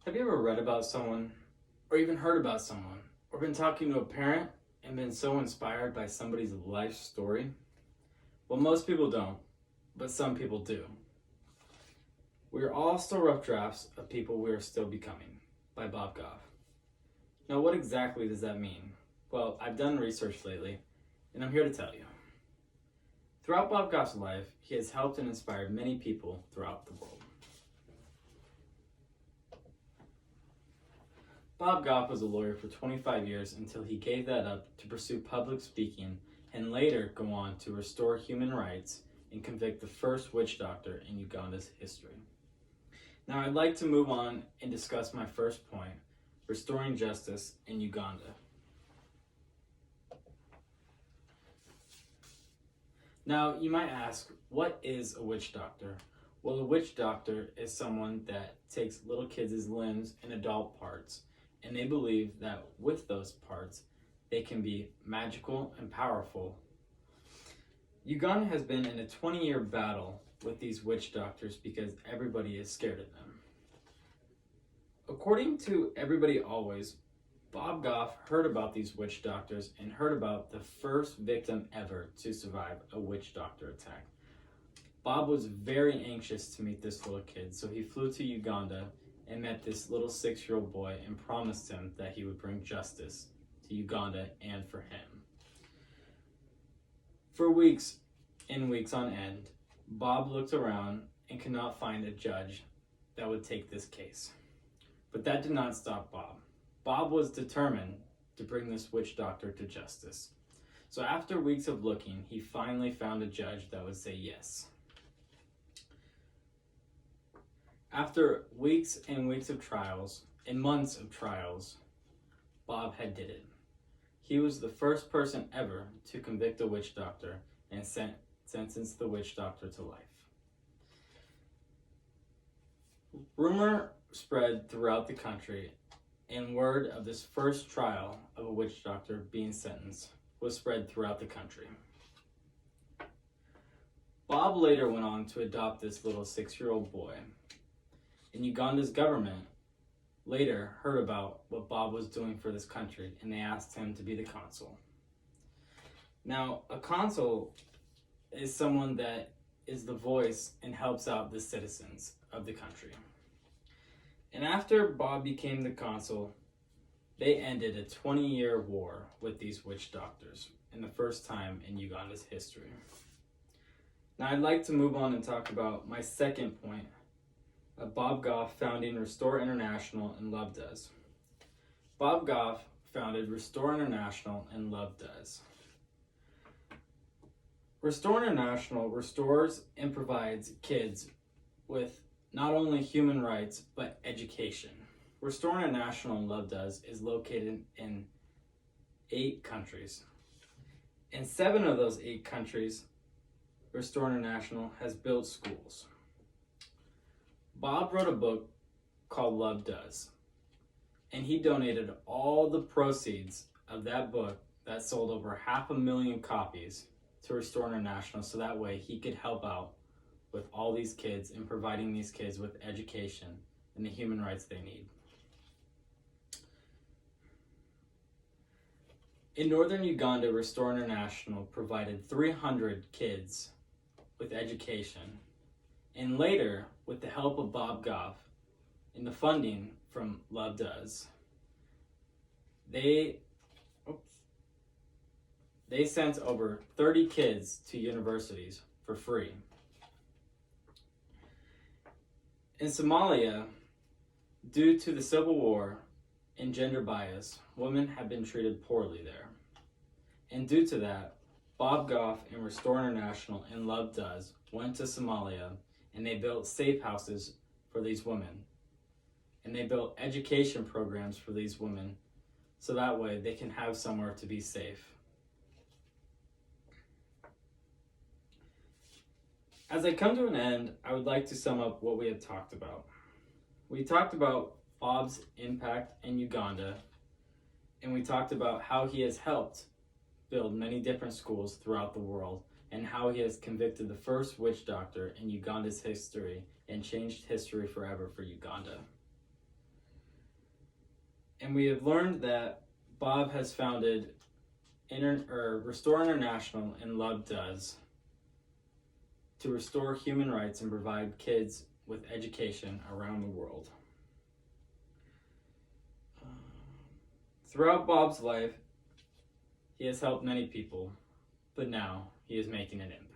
Have you ever read about someone, or even heard about someone, or been talking to a parent and been so inspired by somebody's life story? Well, most people don't, but some people do. We are all still rough drafts of people we are still becoming, by Bob Goff. Now, what exactly does that mean? Well, I've done research lately, and I'm here to tell you. Throughout Bob Goff's life, he has helped and inspired many people throughout the world. Bob Goff was a lawyer for 25 years until he gave that up to pursue public speaking and later go on to restore human rights and convict the first witch doctor in Uganda's history. Now I'd like to move on and discuss my first point, restoring justice in Uganda. Now you might ask, what is a witch doctor? Well, a witch doctor is someone that takes little kids' limbs and adult parts, and they believe that with those parts, they can be magical and powerful. Uganda has been in a 20-year battle with these witch doctors because everybody is scared of them. According to Everybody Always, Bob Goff heard about these witch doctors and heard about the first victim ever to survive a witch doctor attack. Bob was very anxious to meet this little kid, so he flew to Uganda and met this little 6-year-old boy and promised him that he would bring justice to Uganda and for him. For weeks and weeks on end, Bob looked around and could not find a judge that would take this case. But that did not stop Bob. Bob was determined to bring this witch doctor to justice. So after weeks of looking, he finally found a judge that would say yes. After weeks and weeks of trials and months of trials, Bob had did it. He was the first person ever to convict a witch doctor and sentence the witch doctor to life. Rumor spread throughout the country, and word of this first trial of a witch doctor being sentenced was spread throughout the country. Bob later went on to adopt this little 6-year-old boy. And Uganda's government later heard about what Bob was doing for this country, and they asked him to be the consul. Now, a consul is someone that is the voice and helps out the citizens of the country. And after Bob became the consul, they ended a 20-year war with these witch doctors, and the first time in Uganda's history. Now, I'd like to move on and talk about my second point of Bob Goff founding Restore International and Love Does. Bob Goff founded Restore International and Love Does. Restore International restores and provides kids with not only human rights, but education. Restore International and Love Does is located in 8 countries. In 7 of those 8 countries, Restore International has built schools. Bob wrote a book called Love Does, and he donated all the proceeds of that book that sold over 500,000 copies to Restore International, so that way he could help out with all these kids and providing these kids with education and the human rights they need. In northern Uganda, Restore International provided 300 kids with education. And later, with the help of Bob Goff and the funding from Love Does, they sent over 30 kids to universities for free. In Somalia, due to the civil war and gender bias, women have been treated poorly there. And due to that, Bob Goff and Restore International and Love Does went to Somalia, and they built safe houses for these women. And they built education programs for these women, so that way they can have somewhere to be safe. As I come to an end, I would like to sum up what we have talked about. We talked about Bob's impact in Uganda, and we talked about how he has helped build many different schools throughout the world, and how he has convicted the first witch doctor in Uganda's history and changed history forever for Uganda. And we have learned that Bob has founded Restore International and Love Does to restore human rights and provide kids with education around the world. Throughout Bob's life, he has helped many people, but now he is making an impact.